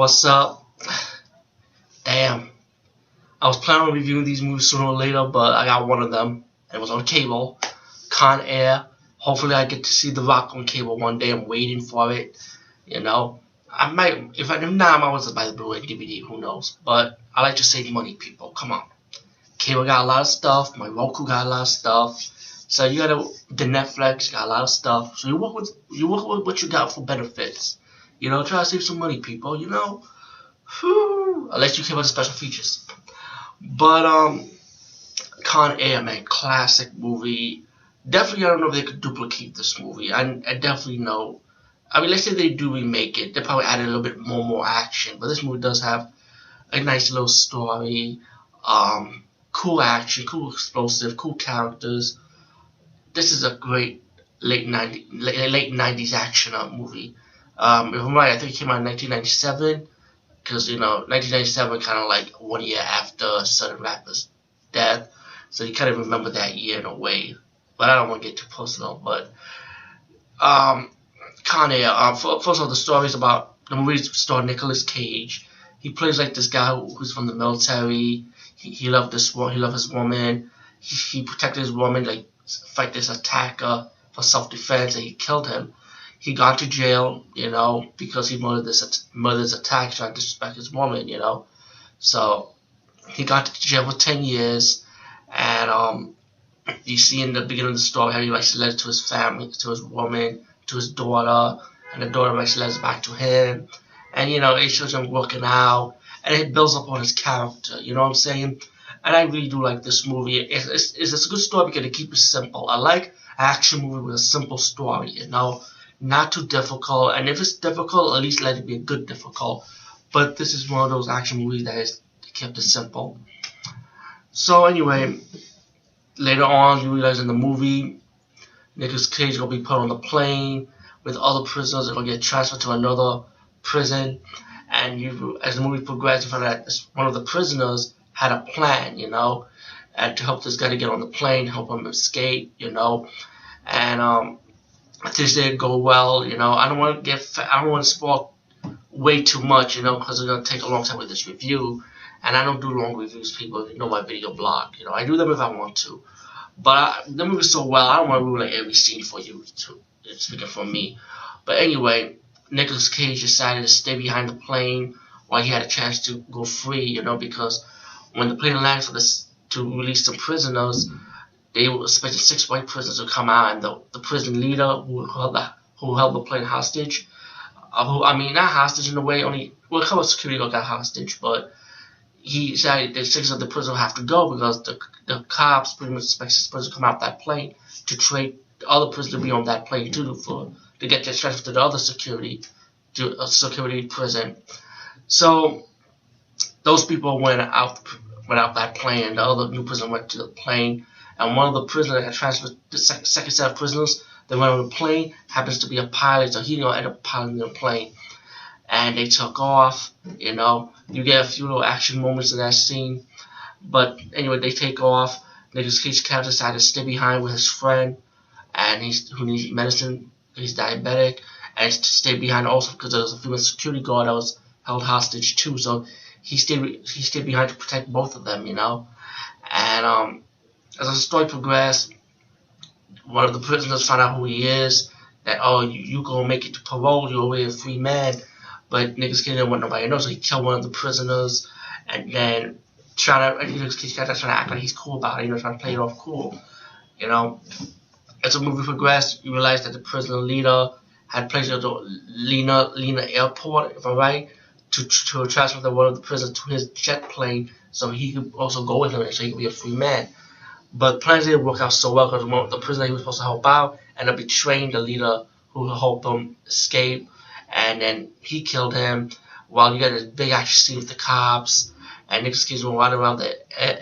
what's up? Damn. I was planning on reviewing these movies sooner or later, but I got one of them. And it was on cable. Con Air. Hopefully I get to see The Rock on cable one day. I'm waiting for it. You know. I might, if not, I was buy the Blu-ray DVD, who knows. But I like to save money, people. Come on. Cable got a lot of stuff. My Roku got a lot of stuff. So you got the Netflix got a lot of stuff. So you work with what you got for benefits. You know, try to save some money, people. You know, unless you care about the special features. But Con Air, man, classic movie. Definitely, I don't know if they could duplicate this movie. I definitely know. I mean, let's say they do remake it. They probably add a little bit more action. But this movie does have a nice little story. Cool action, cool explosive, cool characters. This is a great late 90s action movie. If I'm right, I think it came out in 1997, because, you know, 1997 kind of like 1 year after certain rapper's death, so you kind of remember that year in a way. But I don't want to get too personal. But Con Air. First of all, the story is about the movie star Nicolas Cage. He plays like this guy who's from the military. He loved his woman. He protected his woman, like fight this attacker for self-defense, and he killed him. He got to jail, you know, because he murdered this attacker trying to disrespect his woman, you know. So he got to jail for 10 years, and you see in the beginning of the story how he writes letters to his family, to his woman, to his daughter, and the daughter writes letters back to him, and you know it shows him working out, and it builds up on his character. You know what I'm saying? And I really do like this movie. It's a good story because they keep it simple. I like an action movie with a simple story, you know, not too difficult. And if it's difficult, at least let it be a good difficult. But this is one of those action movies that is kept it simple. So anyway, later on, you realize in the movie, Nicolas Cage is gonna be put on the plane with other prisoners. They're gonna get transferred to another prison, and as the movie progresses, you find out that one of the prisoners had a plan, you know, and to help this guy to get on the plane, help him escape, you know, and things didn't go well, you know. I don't want to spoil way too much, you know, because it's gonna take a long time with this review, and I don't do long reviews, people. If you know my video blog, you know, I do them if I want to, but the movie's so well, I don't want to ruin like every scene for you. Speaking for me, but anyway, Nicolas Cage decided to stay behind the plane while he had a chance to go free, you know, because when the plane lands to release some prisoners, they were expecting 6 white prisoners to come out, and the prison leader who held the plane hostage, I mean not hostage in a way, only a couple of security guards got hostage, but he said that 6 of the prisoners have to go because the cops pretty much expect 6 prisoners to come out that plane to trade the other prisoners to be on that plane too to get their transfer to the other security prison. So those people went out that plane, and the other new prisoner went to the plane, and one of the prisoners that had transferred the second set of prisoners that went on the plane happens to be a pilot, so he gonna end up piloting the plane. And they took off, you know. You get a few little action moments in that scene, but anyway, they take off. Nicolas Cage character decided to stay behind with his friend, and who needs medicine. He's diabetic, and to stay behind also because there was a female security guard that was held hostage too. So he stayed behind to protect both of them, you know. And as the story progressed, one of the prisoners found out who he is. That you gonna make it to parole, you're already a free man. But Nicolas Cage didn't want nobody to know, so he killed one of the prisoners, and then Nicolas Cage trying to act like he's cool about it, you know, trying to play it off cool, you know. As the movie progressed, you realize that the prisoner leader had placed at the Lena Airport, if I'm right, to transfer one of the prisoners to his jet plane, so he could also go with him, so he could be a free man. But plans didn't work out so well because the prisoner he was supposed to help out ended up betraying the leader who helped him escape, and then he killed him. While you get a big action scene with the cops, and Nicolas Cage went right around the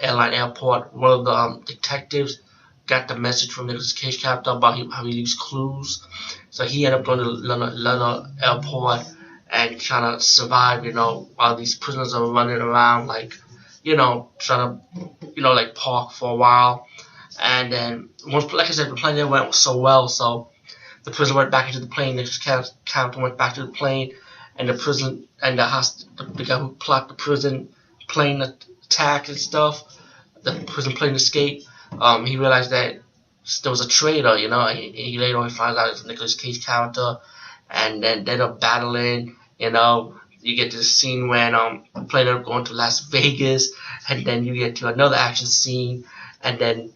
airline airport. One of the detectives got the message from Nicolas Cage character about how he leaves clues, so he ended up going to London airport and trying to survive, you know, while these prisoners are running around, like, you know, trying to, you know, like park for a while. And then once, like I said, the plane there went so well, so the prisoner went back into the plane. Nicolas Cage character went back to the plane, and the guy who plot the prison plane attack and stuff, the prison plane escape. He realized that there was a traitor, he later on finds out it's a Nicolas Cage character, and then they're battling, you get to the scene when the plane are going to Las Vegas, and then you get to another action scene, and then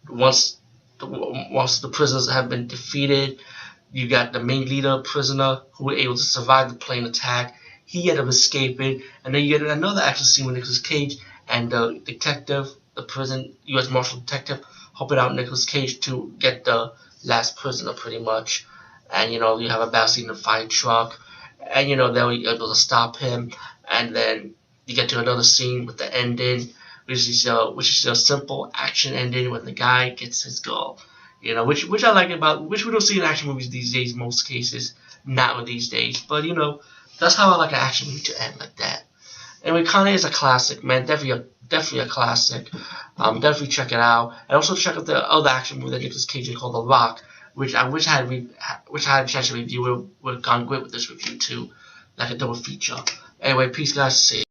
once the prisoners have been defeated, you got the main leader prisoner who were able to survive the plane attack. He ended up escaping, and then you get another action scene with Nicolas Cage and the detective, the prison U.S. Marshal detective, helping out Nicolas Cage to get the last prisoner, pretty much. And you have a battle scene in a fire truck, and they'll be able to stop him. And then you get to another scene with the ending, which is a simple action ending when the guy gets his goal. Which I like which we don't see in action movies these days. Most cases, not with these days. But that's how I like an action movie to end like that. Anyway, Con Air is a classic, man. Definitely a classic. Definitely check it out, and also check out the other action movie that Nicolas Cage did called The Rock, which I wish I had a chance to review. Would have gone great with this review too, like a double feature. Anyway, peace, guys. See you.